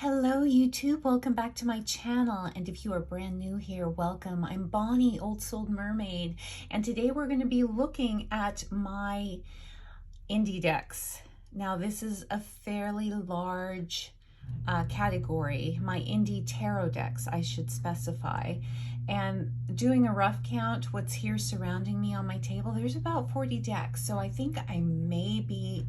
Hello YouTube, welcome back to my channel, and if you are brand new here, welcome. I'm Bonnie, Old Soul Mermaid, and today we're going to be looking at my indie decks. Now this is a fairly large category, my indie tarot decks I should specify, and doing a rough count, what's here surrounding me on my table, there's about 40 decks, so I think I may be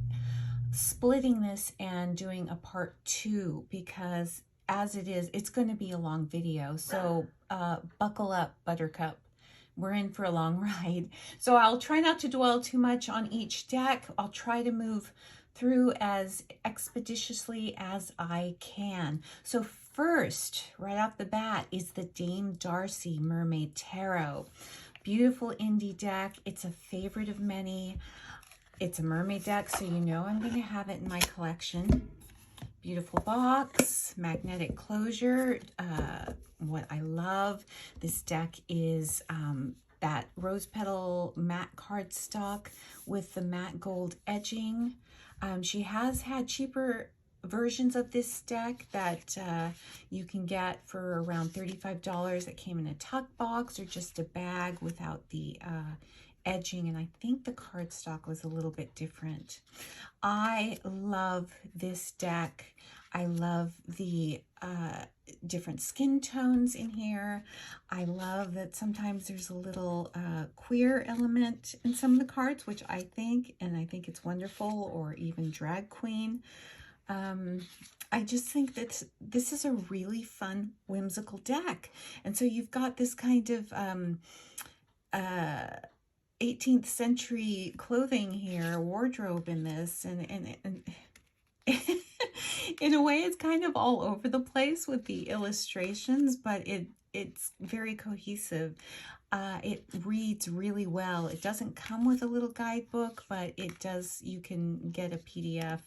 splitting this and doing a part 2 because as it is, it's going to be a long video. So buckle up, buttercup. We're in for a long ride. So I'll try not to dwell too much on each deck. I'll try to move through as expeditiously as I can. So first, right off the bat, is the Dame Darcy Mermaid Tarot. Beautiful indie deck. It's a favorite of many. It's a mermaid deck, so you know I'm going to have it in my collection. Beautiful box, magnetic closure. What I love, this deck is that rose petal matte cardstock with the matte gold edging. She has had cheaper versions of this deck that you can get for around $35 that came in a tuck box or just a bag without the edging, and I think the cardstock was a little bit different. I love this deck. I love the different skin tones in here. I love that sometimes there's a little queer element in some of the cards, which I think it's wonderful, or even drag queen. I just think that this is a really fun, whimsical deck. And so you've got this kind of 18th century clothing here, wardrobe in this, and in a way it's kind of all over the place with the illustrations, but it's very cohesive. It reads really well. It doesn't come with a little guidebook, but it does. You can get a PDF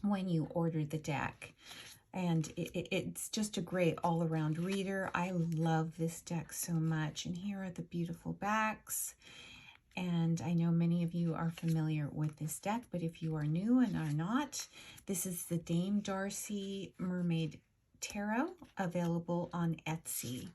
when you order the deck. And it's just a great all-around reader. I love this deck so much. And here are the beautiful backs. And I know many of you are familiar with this deck, but if you are new and are not, this is the Dame Darcy Mermaid Tarot, available on Etsy.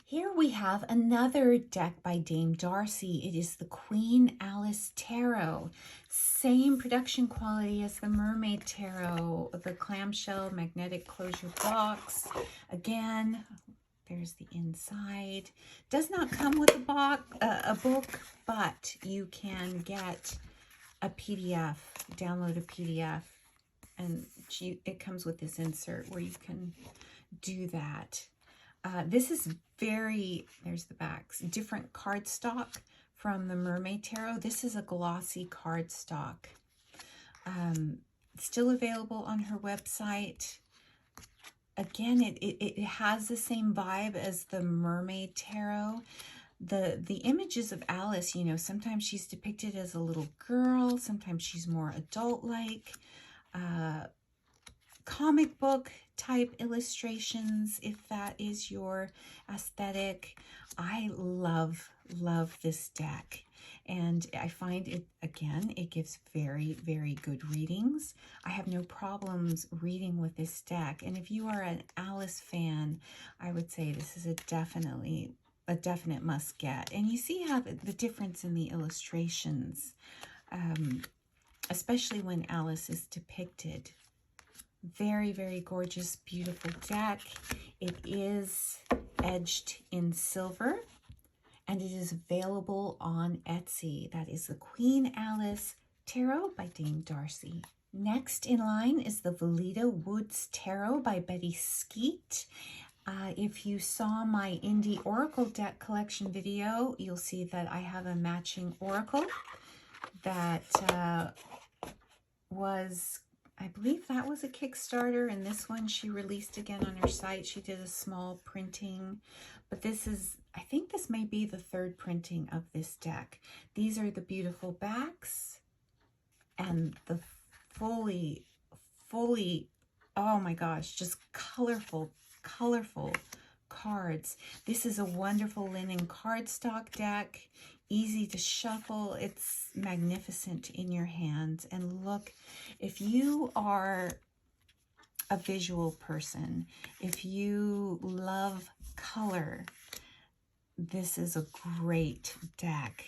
Here we have another deck by Dame Darcy. It is the Queen Alice Tarot. Same production quality as the Mermaid Tarot, the clamshell magnetic closure box. Again, there's the inside. Does not come with a book, but you can get a PDF, download a PDF, and it comes with this insert where you can do that. This is there's the backs, different cardstock from the Mermaid Tarot. This is a glossy cardstock. Still available on her website. Again, it has the same vibe as the Mermaid Tarot. The images of Alice, you know, sometimes she's depicted as a little girl, sometimes she's more adult-like. Comic book type illustrations, if that is your aesthetic. I love this deck, and I find it, again, it gives very, very good readings. I have no problems reading with this deck, and if you are an Alice fan, I would say this is a definite must get. And you see how the difference in the illustrations, especially when Alice is depicted. Very, very gorgeous, beautiful deck. It is edged in silver, and it is available on Etsy. That is the Queen Alice Tarot by Dame Darcy. Next in line is the Volita Woods Tarot by Betty Skeet. If you saw my Indie Oracle deck collection video, you'll see that I have a matching oracle that I believe that was a Kickstarter, and this one she released again on her site. She did a small printing, but I think this may be the third printing of this deck. These are the beautiful backs and the fully, oh my gosh, just colorful cards. This is a wonderful linen cardstock deck, easy to shuffle. It's magnificent in your hands. And look, if you are a visual person, if you love color, this is a great deck.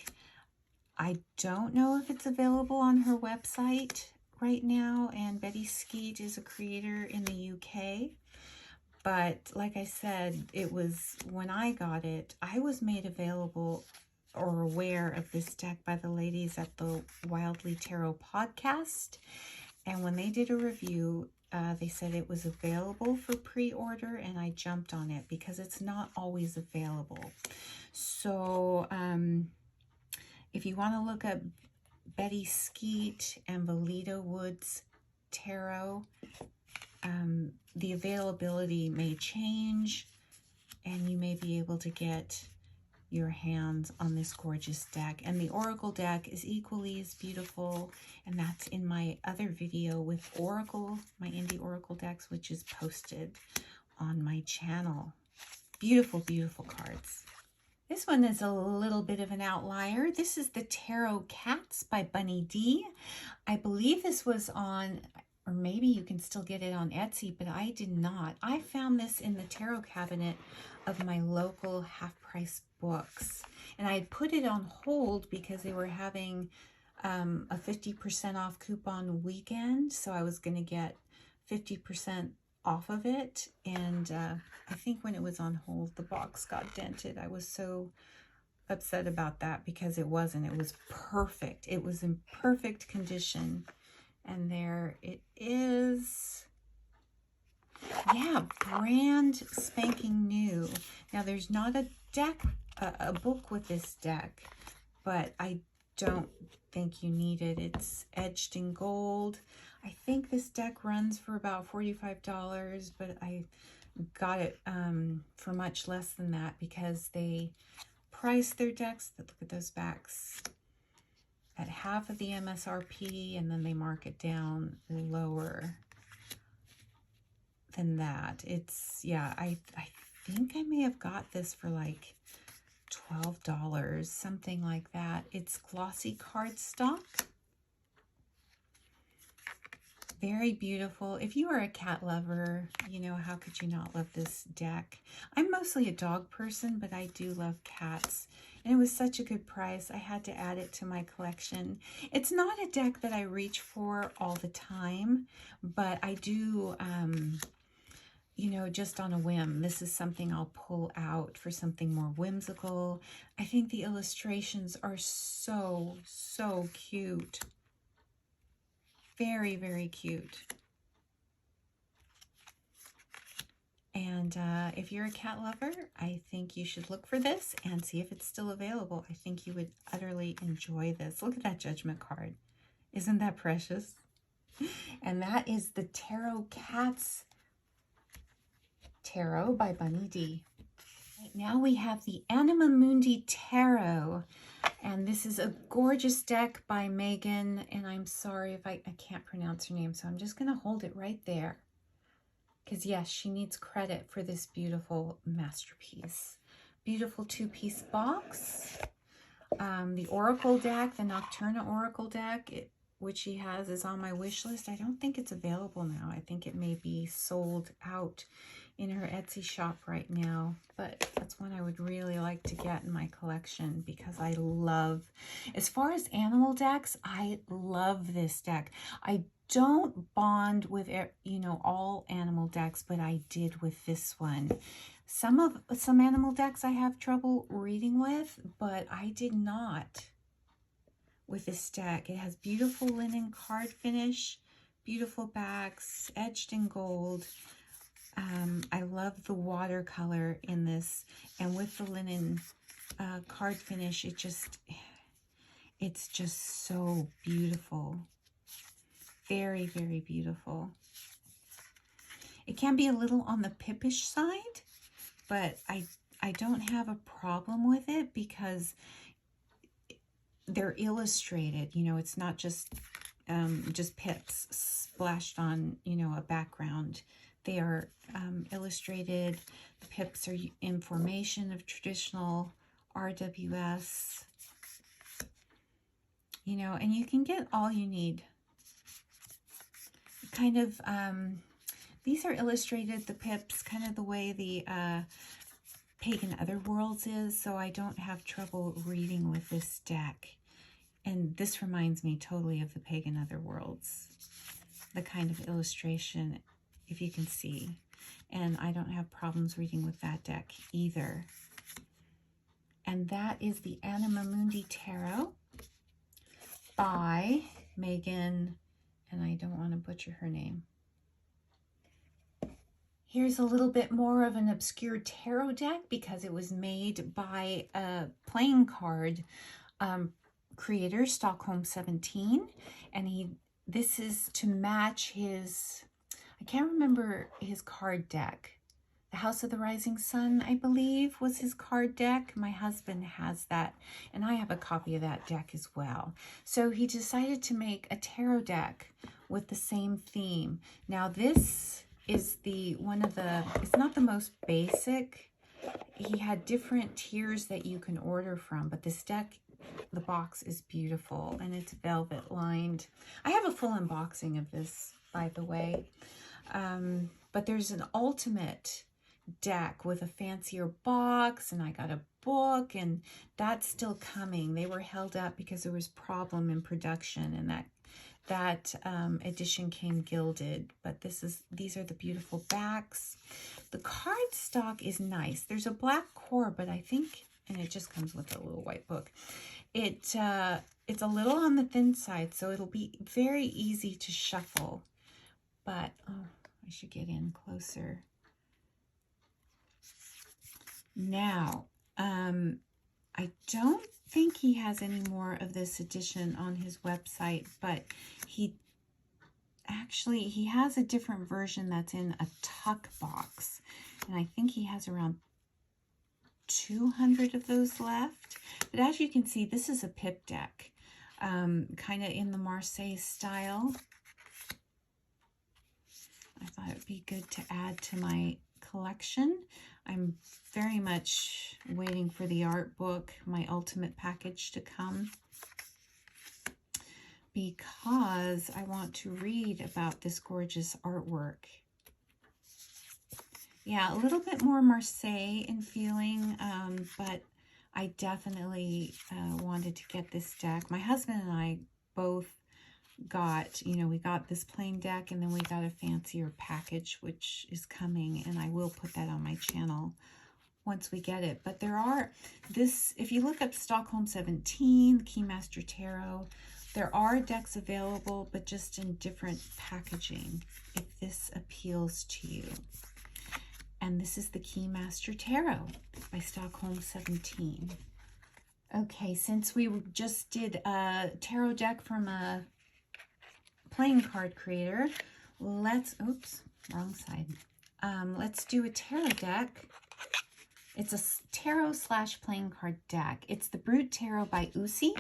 I don't know if it's available on her website right now, and Betty Skeet is a creator in the UK. But like I said, it was, when I got it, I was made available or aware of this deck by the ladies at the Wildly Tarot podcast. And when they did a review, they said it was available for pre-order, and I jumped on it because it's not always available. So if you want to look up Betty Skeet and Volita Woods Tarot, the availability may change, and you may be able to get your hands on this gorgeous deck. And the Oracle deck is equally as beautiful, and that's in my other video with Oracle, my indie Oracle decks, which is posted on my channel. Beautiful, beautiful cards. This one is a little bit of an outlier. This is the Tarot Cats by Bunny D. I believe this was on, or maybe you can still get it on Etsy, but I did not. I found this in the tarot cabinet of my local half-price books, and I had put it on hold because they were having a 50% off coupon weekend, so I was going to get 50% off of it. And I think when it was on hold, the box got dented. I was so upset about that because it wasn't. It was perfect. It was in perfect condition. And there it is. Yeah, brand spanking new. Now, there's not a deck, a book with this deck, but I don't think you need it. It's edged in gold. I think this deck runs for about $45, but I got it for much less than that because they price their decks, look at those backs, at half of the MSRP, and then they mark it down lower than that. It's, yeah, I think I may have got this for like $12, something like that. It's glossy cardstock. Very beautiful. If you are a cat lover, you know, how could you not love this deck? I'm mostly a dog person, but I do love cats. And it was such a good price. I had to add it to my collection. It's not a deck that I reach for all the time, but I do, you know, just on a whim. This is something I'll pull out for something more whimsical. I think the illustrations are so, so cute. Very, very cute. And if you're a cat lover, I think you should look for this and see if it's still available. I think you would utterly enjoy this. Look at that Judgment card. Isn't that precious? And that is the Tarot Cats Tarot by Bunny D. Right now we have the Anima Mundi Tarot. And this is a gorgeous deck by Megan, and I'm sorry if I can't pronounce her name, so I'm just going to hold it right there. Because yes, she needs credit for this beautiful masterpiece. Beautiful two-piece box. The Oracle deck, the Nocturna Oracle deck, which she has, is on my wish list. I don't think it's available now. I think it may be sold out in her Etsy shop right now, but that's one I would really like to get in my collection because I love, as far as animal decks, I love this deck. I don't bond with, you know, all animal decks, but I did with this one. Some animal decks I have trouble reading with, but I did not with this deck. It has beautiful linen card finish, beautiful backs, edged in gold. I love the watercolor in this, and with the linen card finish, it's just so beautiful. Very, very beautiful. It can be a little on the pippish side, but I don't have a problem with it because they're illustrated. You know, it's not just pips splashed on, you know, a background. They are illustrated. The pips are in formation of traditional RWS, you know, and you can get all you need. Kind of These are illustrated, the pips, kind of the way the Pagan Otherworlds is, so I don't have trouble reading with this deck. And this reminds me totally of the Pagan Otherworlds, the kind of illustration, if you can see. And I don't have problems reading with that deck either. And that is the Anima Mundi Tarot by Megan, and I don't want to butcher her name. Here's a little bit more of an obscure tarot deck because it was made by a playing card creator, Stockholm 17, and this is to match his, I can't remember his card deck. The House of the Rising Sun, I believe, was his card deck. My husband has that, and I have a copy of that deck as well. So he decided to make a tarot deck with the same theme. Now this is it's not the most basic. He had different tiers that you can order from, but this deck, the box is beautiful, and it's velvet lined. I have a full unboxing of this, by the way. But there's an ultimate deck with a fancier box, and I got a book, and that's still coming. They were held up because there was problem in production, and that edition came gilded. But these are the beautiful backs. The card stock is nice. There's a black core, but I think, and it just comes with a little white book. It's a little on the thin side, so it'll be very easy to shuffle. But oh, I should get in closer. Now, I don't think he has any more of this edition on his website, but he has a different version that's in a tuck box, and I think he has around 200 of those left. But as you can see, this is a pip deck, kind of in the Marseille style. I thought it would be good to add to my collection. I'm very much waiting for the art book, my ultimate package, to come, because I want to read about this gorgeous artwork. Yeah, a little bit more Marseille in feeling, but I definitely wanted to get this deck. My husband and I both got, we got this plain deck, and then we got a fancier package, which is coming, and I will put that on my channel once we get it. But there are if you look up Stockholm 17, Keymaster Tarot, there are decks available, but just in different packaging, if this appeals to you. And this is the Keymaster Tarot by Stockholm 17. Okay, since we just did a tarot deck from a playing card creator, let's do a tarot deck. It's a tarot / playing card deck. It's the Brute Tarot by Usi.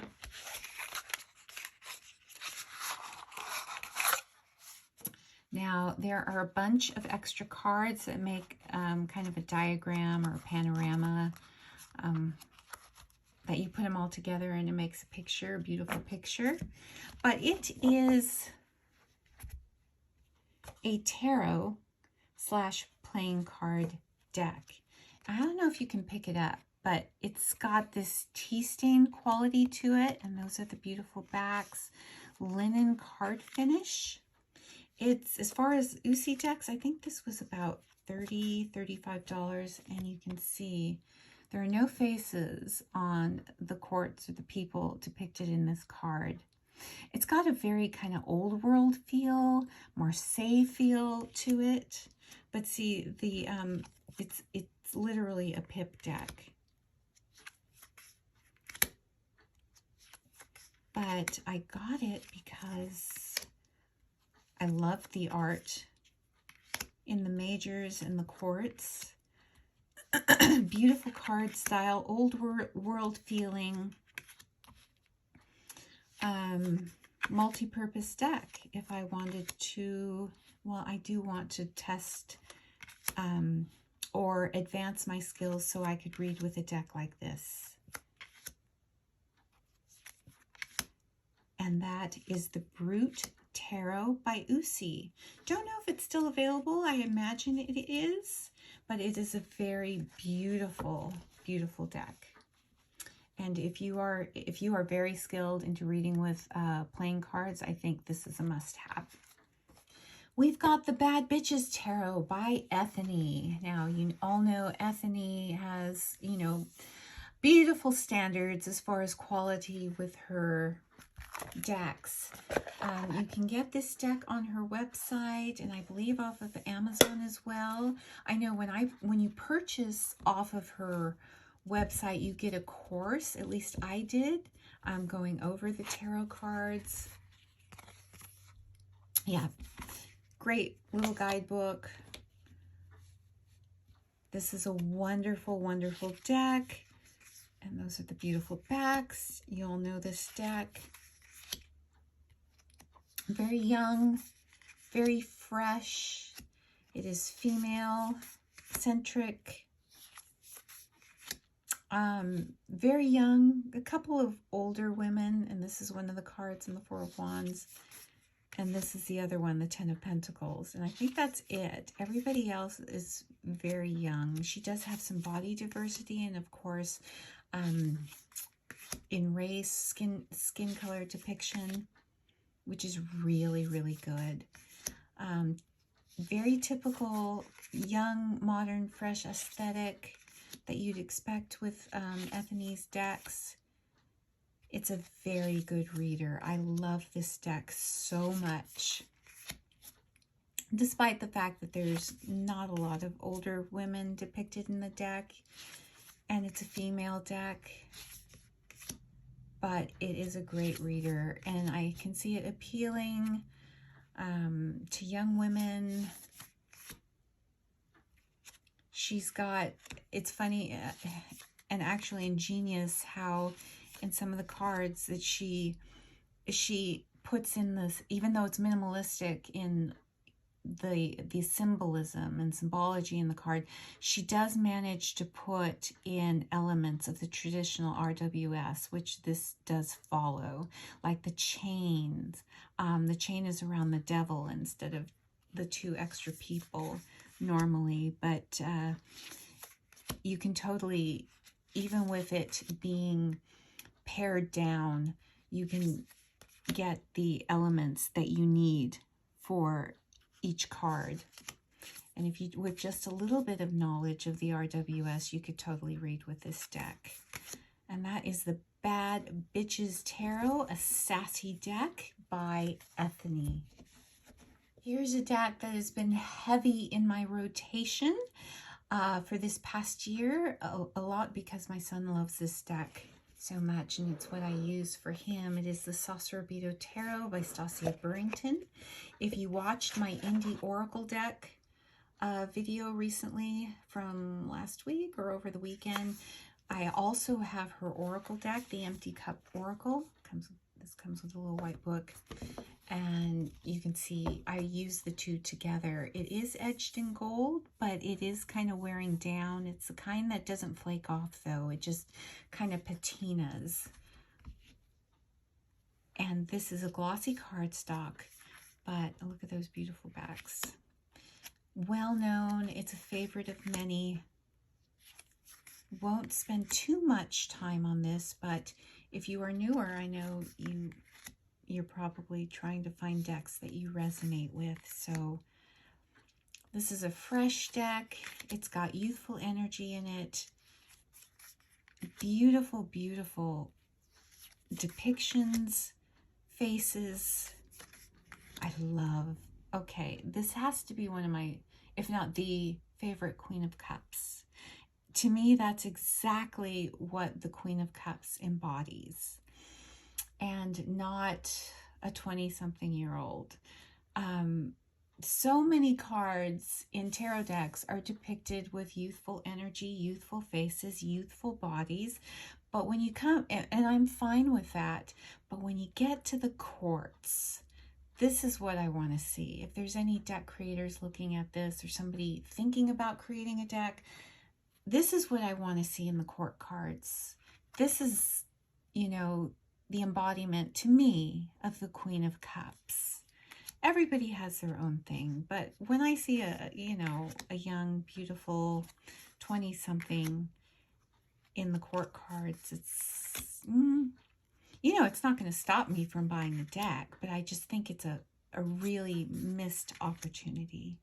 Now, there are a bunch of extra cards that make kind of a diagram or a panorama, that you put them all together and it makes a picture, a beautiful picture. But it is a tarot / playing card deck. I don't know if you can pick it up, but it's got this tea stain quality to it, and those are the beautiful backs. Linen card finish. It's, as far as Usi decks, I think this was about $30, $35, and you can see there are no faces on the quartz or the people depicted in this card. It's got a very kind of old world feel, Marseille feel to it. But see, it's literally a pip deck. But I got it because I love the art in the majors and the quartz. Beautiful card style, old world feeling, multi-purpose deck. If I wanted to, well, I do want to test or advance my skills so I could read with a deck like this. And that is the Brute Tarot by Usi. Don't know if it's still available. I imagine it is, but it is a very beautiful, beautiful deck. And if you are very skilled into reading with playing cards, I think this is a must-have. We've got the Bad Bitches Tarot by Ethany. Now, you all know Ethany has, you know, beautiful standards as far as quality with her decks. You can get this deck on her website, and I believe off of Amazon as well. I know when you purchase off of her website, you get a course, at least I did, going over the tarot cards. Yeah, great little guidebook. This is a wonderful, wonderful deck. And those are the beautiful backs. You all know this deck. Very young, very fresh. It is female-centric. Very young, a couple of older women, and this is one of the cards in the Four of Wands. And this is the other one, the Ten of Pentacles. And I think that's it. Everybody else is very young. She does have some body diversity, and of course, in race, skin color depiction, which is really, really good. Very typical young, modern, fresh aesthetic that you'd expect with Ethany's decks. It's a very good reader. I love this deck so much. Despite the fact that there's not a lot of older women depicted in the deck, and it's a female deck, but it is a great reader, and I can see it appealing to young women. She's got, it's funny and actually ingenious how in some of the cards that she puts in this, even though it's minimalistic in the symbolism and symbology in the card, she does manage to put in elements of the traditional RWS, which this does follow, like the chains. The chain is around the devil instead of the two extra people normally, but you can totally, even with it being pared down, you can get the elements that you need for each card. And if you, with just a little bit of knowledge of the RWS, you could totally read with this deck. And that is the Bad Bitches Tarot, a sassy deck by Ethany. Here's a deck that has been heavy in my rotation for this past year, a lot because my son loves this deck so much, and it's what I use for him. It is the Sasuraibito Tarot by Stasia Burrington. If you watched my Indie Oracle deck video recently from last week or over the weekend, I also have her Oracle deck, the Empty Cup Oracle. This comes with a little white book, and you can see I use the two together. It is edged in gold, but it is kind of wearing down. It's the kind that doesn't flake off, though. It just kind of patinas. And this is a glossy cardstock, but look at those beautiful backs. Well known. It's a favorite of many. Won't spend too much time on this, but if you are newer, I know you're probably trying to find decks that you resonate with. So this is a fresh deck. It's got youthful energy in it. Beautiful, beautiful depictions, faces. I love. Okay, this has to be one of my, if not the favorite Queen of Cups. To me, that's exactly what the Queen of Cups embodies, and not a 20-something-year-old. So many cards in tarot decks are depicted with youthful energy, youthful faces, youthful bodies. But when you come, and I'm fine with that, but when you get to the courts, this is what I want to see. If there's any deck creators looking at this, or somebody thinking about creating a deck, this is what I want to see in the court cards. This is, you know, the embodiment to me of the Queen of Cups. everybody has their own thing. But when I see a, you know, a young, beautiful 20-something in the court cards, it's, you know, it's not going to stop me from buying the deck, but I just think it's a really missed opportunity.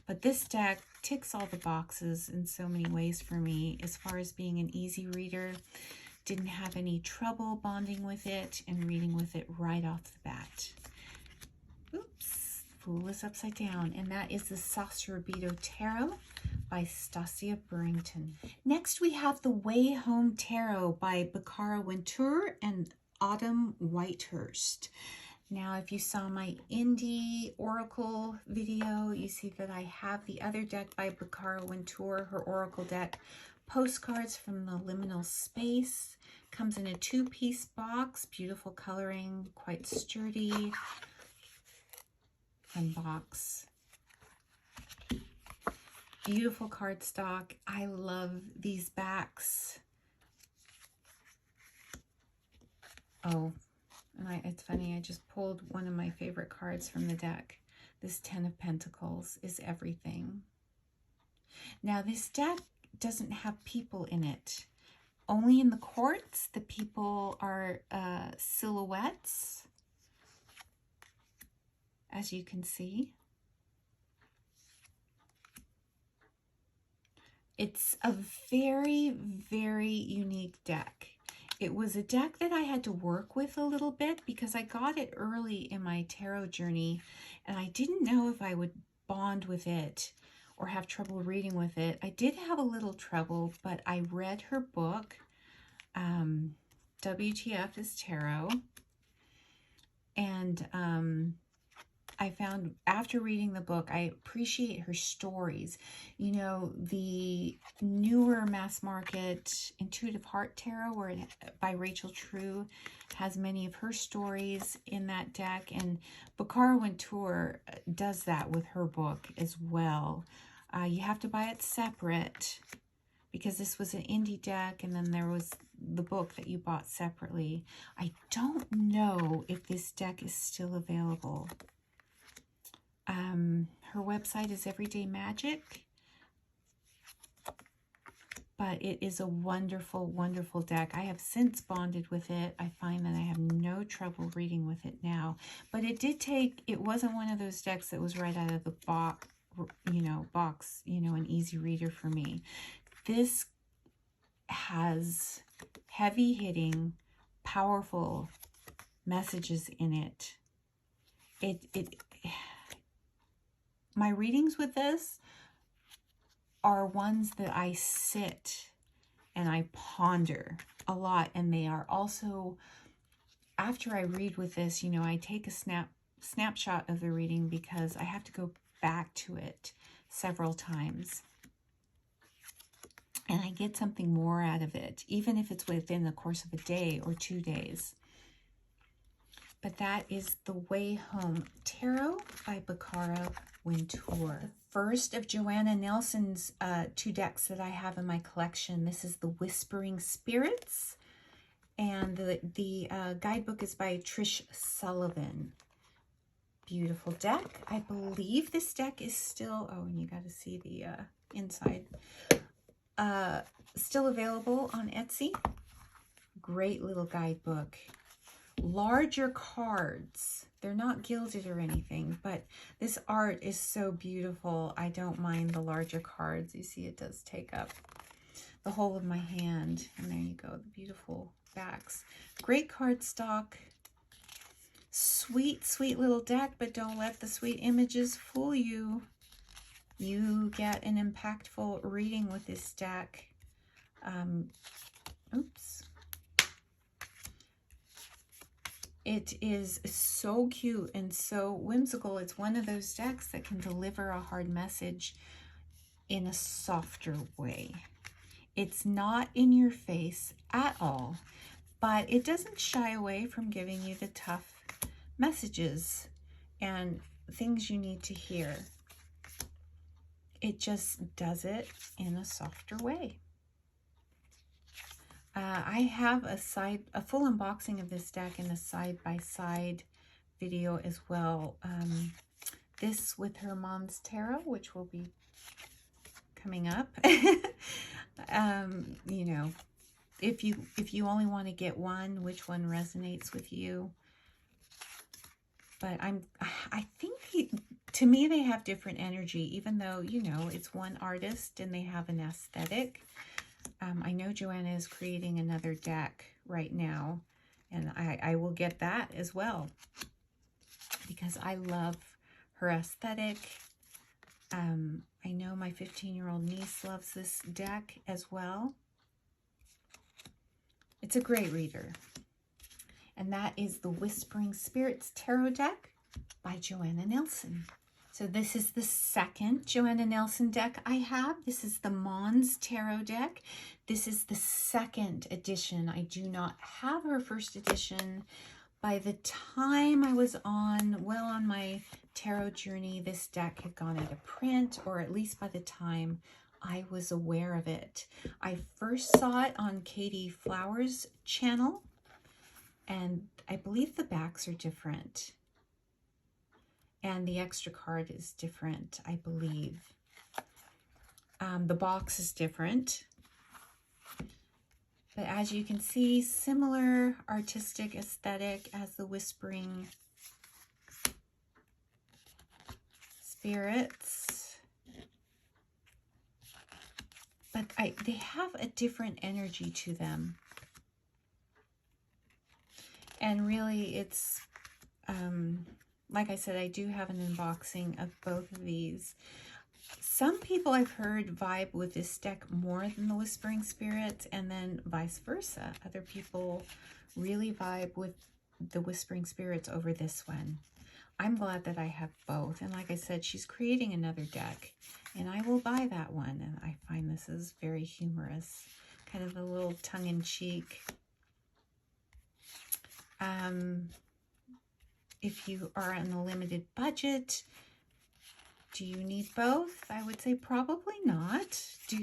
But this deck ticks all the boxes in so many ways for me, as far as being an easy reader. Didn't have any trouble bonding with it and reading with it right off the bat. Oops, Fool is upside down. And that is the Sasuraibito Tarot by Stasia Burrington. Next we have the Way Home Tarot by Bakara Wintour and Autumn Whitehurst. Now, if you saw my indie oracle video, you see that I have the other deck by Bakara Wintour, her oracle deck, Postcards from the Liminal Space. Comes in a 2-piece box, beautiful coloring, quite sturdy. Fun box. Beautiful cardstock. I love these backs. Oh, and it's funny, I just pulled one of my favorite cards from the deck. This 10 of Pentacles is everything. Now, this deck doesn't have people in it. Only in the courts, the people are silhouettes, as you can see. It's a very, very unique deck. It was a deck that I had to work with a little bit because I got it early in my tarot journey and I didn't know if I would bond with it or have trouble reading with it. I did have a little trouble, but I read her book, WTF is Tarot, and I found after reading the book, I appreciate her stories. You know, the newer mass market Intuitive Heart Tarot by Rachel True has many of her stories in that deck, and Bakara Wintour does that with her book as well. You have to buy it separate because this was an indie deck, and then there was the book that you bought separately. I don't know if this deck is still available. Her website is Everyday Magic, but it is a wonderful, wonderful deck. I have since bonded with it. I find that I have no trouble reading with it now, but it wasn't one of those decks that was right out of the box, an easy reader for me. This has heavy hitting, powerful messages in it. My readings with this are ones that I sit and I ponder a lot, and they are also, after I read with this, you know, I take a snapshot of the reading because I have to go back to it several times. And I get something more out of it, even if it's within the course of a day or 2 days. But that is the Way Home Tarot by Bakara Wintour. The first of Joanna Nelson's 2 decks that I have in my collection. This is the Whispering Spirits, and the guidebook is by Trish Sullivan. Beautiful deck. I believe this deck is still, oh, and you got to see the inside, still available on Etsy. Great little guidebook. Larger cards. They're not gilded or anything, but this art is so beautiful. I don't mind the larger cards. You see it does take up the whole of my hand. And there you go, the beautiful backs. Great cardstock. Sweet, sweet little deck, but don't let the sweet images fool you. You get an impactful reading with this deck. Oops. It is so cute and so whimsical. It's one of those decks that can deliver a hard message in a softer way. It's not in your face at all, but it doesn't shy away from giving you the tough messages and things you need to hear. It just does it in a softer way. I have a full unboxing of this deck and a side-by-side video as well. this with her mom's tarot, which will be coming up. You know, if you only want to get one, which one resonates with you? But I think to me they have different energy, even though, you know, it's one artist and they have an aesthetic. I know Joanna is creating another deck right now, and I will get that as well because I love her aesthetic. I know my 15-year-old niece loves this deck as well. It's a great reader. And that is the Whispering Spirits Tarot deck by Joanna Nelson. So this is the second Joanna Nelson deck I have. This is the Mons Tarot deck. This is the second edition. I do not have her first edition. By the time I was on my tarot journey, this deck had gone out of print, or at least by the time I was aware of it. I first saw it on Katie Flowers' channel, and I believe the backs are different. And the extra card is different, I believe. The box is different. But as you can see, similar artistic aesthetic as the Whispering Spirits. But they have a different energy to them. And really, it's, like I said, I do have an unboxing of both of these. Some people I've heard vibe with this deck more than the Whispering Spirits, and then vice versa. Other people really vibe with the Whispering Spirits over this one. I'm glad that I have both. And like I said, she's creating another deck, and I will buy that one. And I find this is very humorous, kind of a little tongue-in-cheek. If you are on a limited budget, do you need both? I would say probably not. Do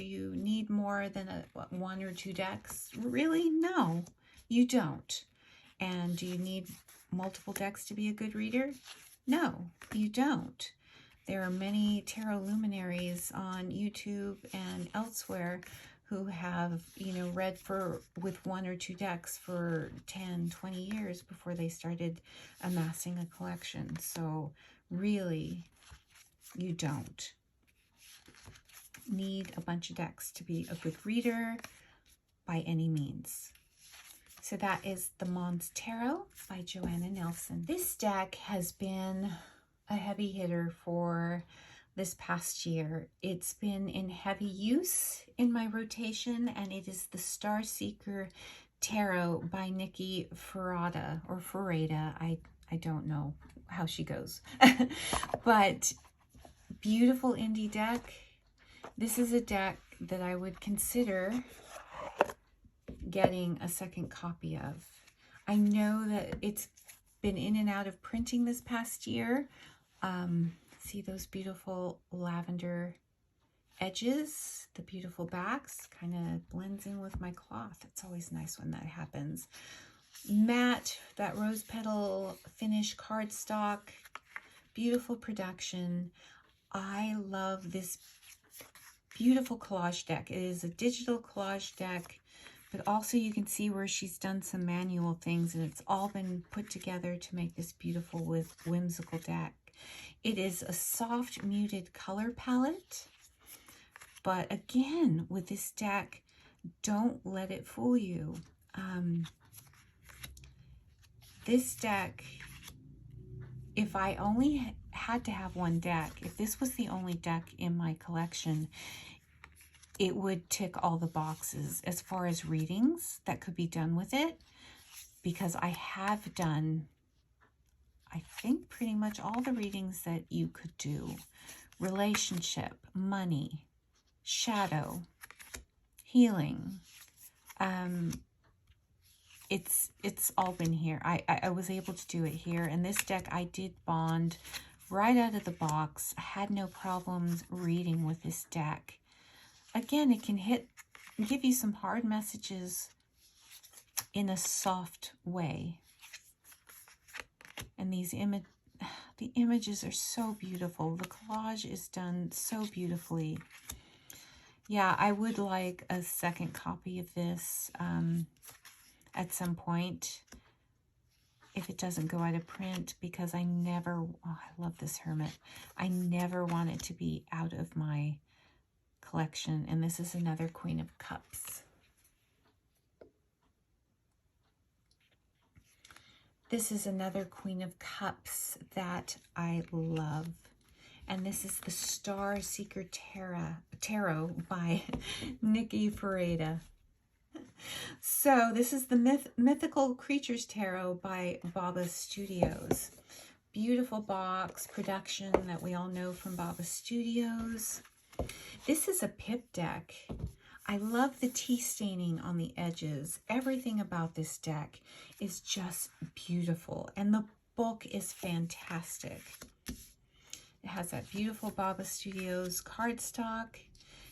you need more than one or two decks? Really? No, you don't. And do you need multiple decks to be a good reader? No, you don't. There are many tarot luminaries on YouTube and elsewhere who have, you know, read with one or two decks for 10, 20 years before they started amassing a collection. So really, you don't need a bunch of decks to be a good reader by any means. So that is the Mons Tarot by Joanna Nelson. This deck has been a heavy hitter for this past year. It's been in heavy use in my rotation, and it is the Star Seeker Tarot by Nikki Ferrada, or Ferrada. I don't know how she goes. But beautiful indie deck. This is a deck that I would consider getting a second copy of. I know that it's been in and out of printing this past year. See those beautiful lavender edges, the beautiful backs, kind of blends in with my cloth. It's always nice when that happens. Matte, that rose petal finish cardstock, beautiful production. I love this beautiful collage deck. It is a digital collage deck, but also you can see where she's done some manual things, and it's all been put together to make this beautiful with whimsical deck. It is a soft muted color palette, but again, with this deck, don't let it fool you. This deck, if I only had to have one deck, if this was the only deck in my collection, it would tick all the boxes as far as readings that could be done with it, because I have done, I think, pretty much all the readings that you could do. Relationship, money, shadow, healing. It's all been here. I was able to do it here. And this deck I did bond right out of the box. I had no problems reading with this deck. Again, it can give you some hard messages in a soft way. And these The images are so beautiful. The collage is done so beautifully. Yeah, I would like a second copy of this at some point if it doesn't go out of print, because I never, oh, I love this hermit. I never want it to be out of my collection. And this is another Queen of Cups. This is another Queen of Cups that I love. And this is the Star Seeker Tarot by Nikki Ferreira. So this is the Mythical Creatures Tarot by Baba Studios. Beautiful box production that we all know from Baba Studios. This is a pip deck. I love the tea staining on the edges. Everything about this deck is just beautiful. And the book is fantastic. It has that beautiful Baba Studios cardstock.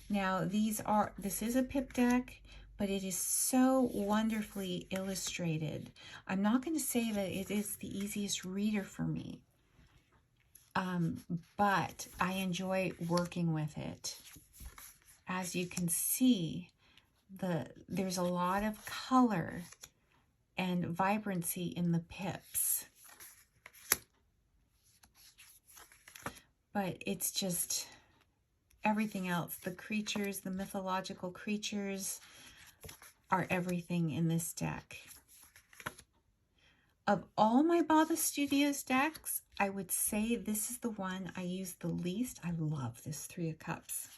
Now this is a pip deck, but it is so wonderfully illustrated. I'm not going to say that it is the easiest reader for me, but I enjoy working with it. As you can see, there's a lot of color and vibrancy in the pips. But it's just everything else. The creatures, the mythological creatures, are everything in this deck. Of all my Baba Studios decks, I would say this is the one I use the least. I love this Three of Cups.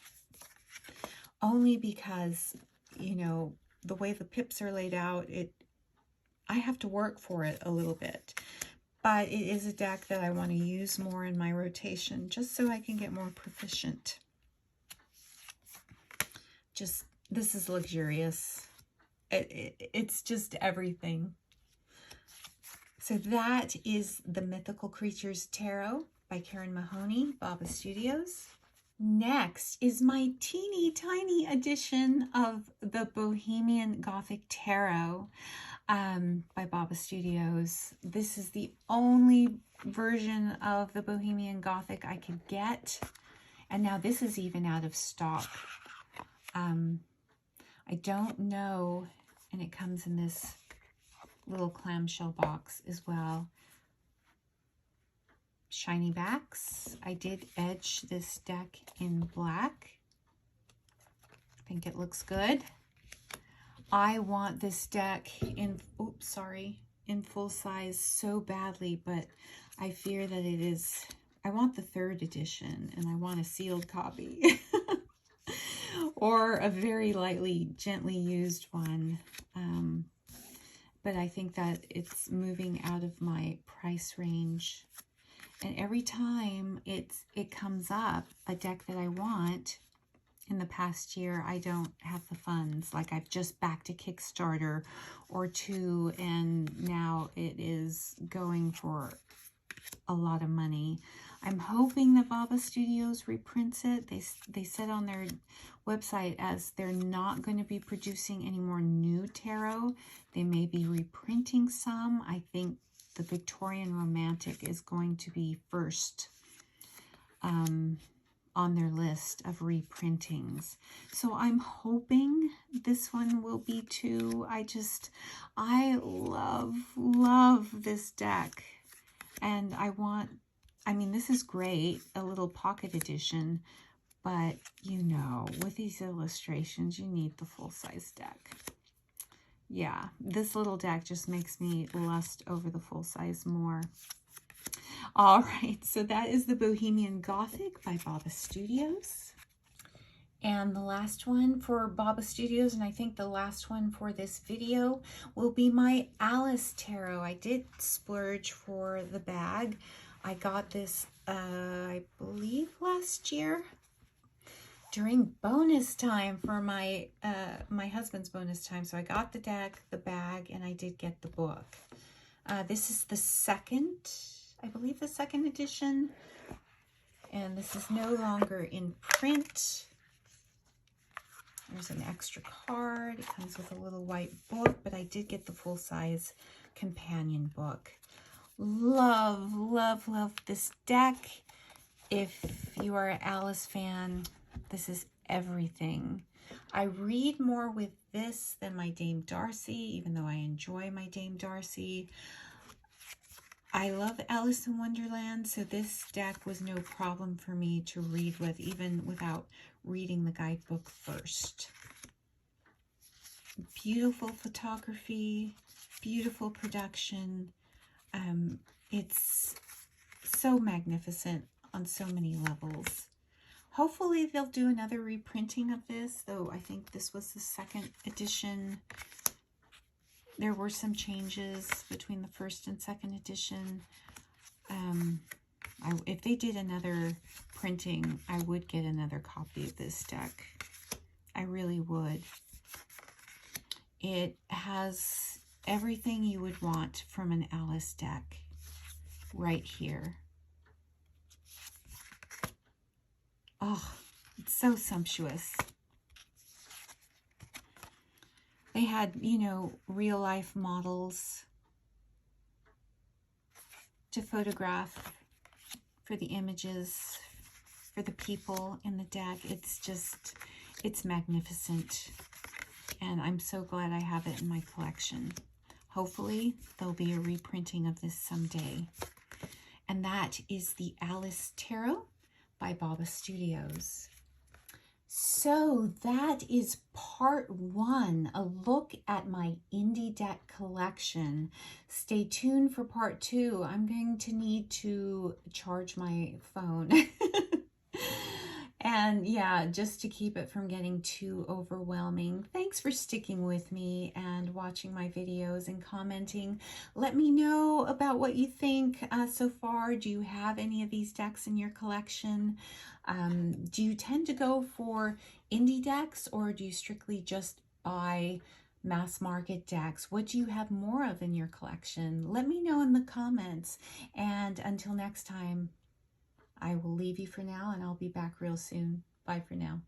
Only because, you know, the way the pips are laid out, I have to work for it a little bit. But it is a deck that I want to use more in my rotation, just so I can get more proficient. This is luxurious. It's just everything. So that is the Mythical Creatures Tarot by Karen Mahoney, Baba Studios. Next is my teeny tiny edition of the Bohemian Gothic Tarot by Baba Studios. This is the only version of the Bohemian Gothic I could get. And now this is even out of stock. I don't know, and it comes in this little clamshell box as well. Shiny backs. I did edge this deck in black. I think it looks good. I want this deck in, in full size so badly, but I fear that it is, I want the 3rd edition, and I want a sealed copy. Or a very lightly, gently used one. But I think that it's moving out of my price range. And every time it comes up, a deck that I want, in the past year, I don't have the funds. Like, I've just backed a Kickstarter or 2, and now it is going for a lot of money. I'm hoping that Baba Studios reprints it. They said on their website as they're not going to be producing any more new tarot. They may be reprinting some. I think the Victorian Romantic is going to be first on their list of reprintings. So I'm hoping this one will be too. I love this deck. And I mean, this is great, a little pocket edition, but you know, with these illustrations, you need the full-size deck. Yeah, this little deck just makes me lust over the full size more. All right, so that is the Bohemian Gothic by Baba Studios. And the last one for Baba Studios, and I think the last one for this video, will be my Alice Tarot. I did splurge for the bag. I got this, I believe, last year during bonus time for my my husband's bonus time. So I got the deck, the bag, and I did get the book. This is the second, I believe the second edition, and this is no longer in print. There's an extra card. It comes with a little white book, but I did get the full-size companion book. Love, love, love this deck. If you are an Alice fan, this is everything. I read more with this than my Dame Darcy, even though I enjoy my Dame Darcy. I love Alice in Wonderland, so this deck was no problem for me to read with, even without reading the guidebook first. Beautiful photography, beautiful production. It's so magnificent on so many levels. Hopefully they'll do another reprinting of this, though I think this was the second edition. There were some changes between the first and second edition. If they did another printing, I would get another copy of this deck. I really would. It has everything you would want from an Alice deck right here. Oh, it's so sumptuous. They had, you know, real life models to photograph for the images, for the people in the deck. It's just, it's magnificent. And I'm so glad I have it in my collection. Hopefully there'll be a reprinting of this someday. And that is the Alice Tarot by Baba Studios. So that is part one, a look at my indie deck collection. Stay tuned for part two. I'm going to need to charge my phone. And yeah, just to keep it from getting too overwhelming. Thanks for sticking with me and watching my videos and commenting. Let me know about what you think so far. Do you have any of these decks in your collection? Do you tend to go for indie decks, or do you strictly just buy mass market decks? What do you have more of in your collection? Let me know in the comments. And until next time, I will leave you for now, and I'll be back real soon. Bye for now.